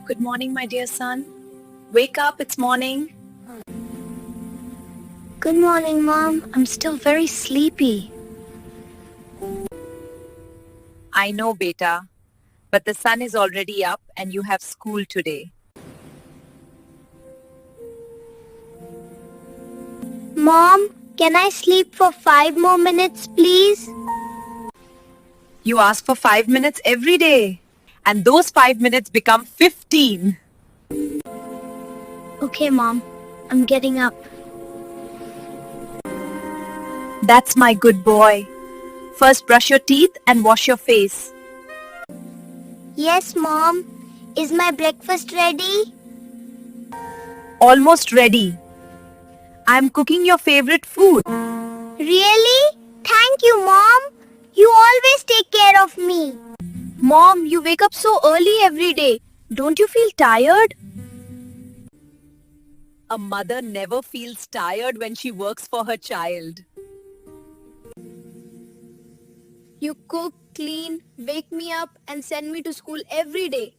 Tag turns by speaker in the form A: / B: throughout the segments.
A: Good morning, my dear son. Wake up, it's morning.
B: Good morning, Mom. I'm still very sleepy.
A: I know, beta, but the sun is already up and you have school today.
B: Mom, can I sleep for 5 more minutes, please?
A: You ask for 5 minutes every day, and those 5 minutes become 15.
B: Okay, Mom. I'm getting up.
A: That's my good boy. First, brush your teeth and wash your face.
B: Yes, Mom. Is my breakfast ready?
A: Almost ready. I'm cooking your favorite food.
B: Really? Thank you, Mom. You always take care of me.
A: Mom, you wake up so early every day. Don't you feel tired? A mother never feels tired when she works for her child.
C: You cook, clean, wake me up and send me to school every day.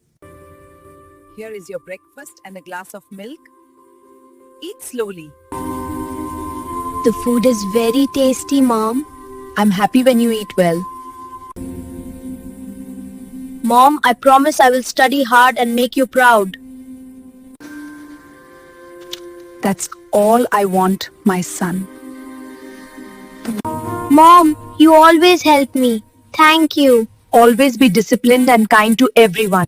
A: Here is your breakfast and a glass of milk. Eat slowly.
B: The food is very tasty, Mom.
A: I'm happy when you eat well.
C: Mom, I promise I will study hard and make you proud.
A: That's all I want, my son.
B: Mom, you always help me. Thank you.
A: Always be disciplined and kind to everyone.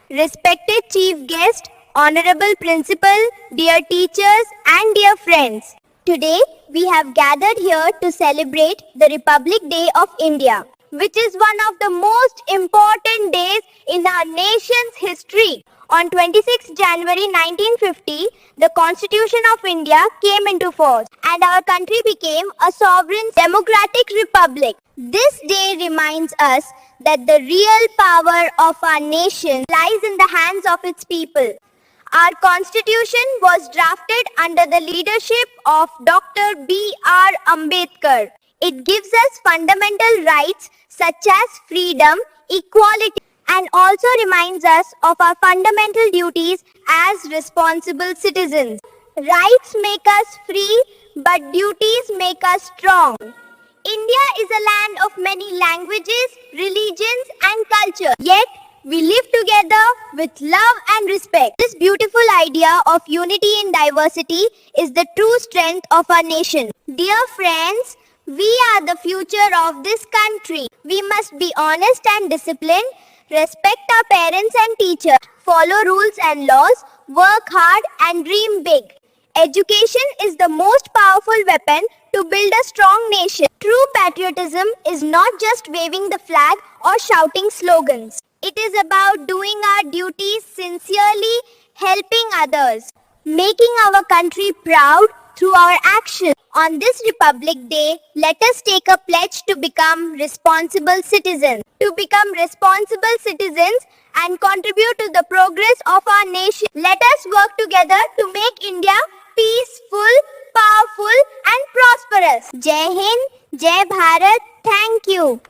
B: Respected Chief Guest, Honorable Principal, dear teachers and dear friends. Today we have gathered here to celebrate the Republic Day of India, which is one of the most important days in our nation's history. On 26 January 1950, the Constitution of India came into force and our country became a sovereign democratic republic. This day reminds us that the real power of our nation lies in the hands of its people. Our constitution was drafted under the leadership of Dr. B.R. Ambedkar. It gives us fundamental rights such as freedom, equality, and also reminds us of our fundamental duties as responsible citizens. Rights make us free, but duties make us strong. India is a land of many languages, religions, and cultures. Yet, we live together with love and respect. This beautiful idea of unity in diversity is the true strength of our nation. Dear friends, we are the future of this country. We must be honest and disciplined, respect our parents and teachers, follow rules and laws, work hard, and dream big. Education is the most powerful weapon to build a strong nation. True patriotism is not just waving the flag or shouting slogans. It is about doing our duties sincerely, helping others, making our country proud through our actions. On this Republic Day, let us take a pledge to become responsible citizens. To become responsible citizens and contribute to the progress of our nation. Let us work together to make India peaceful, powerful and prosperous. Jai Hind, Jai Bharat. Thank you.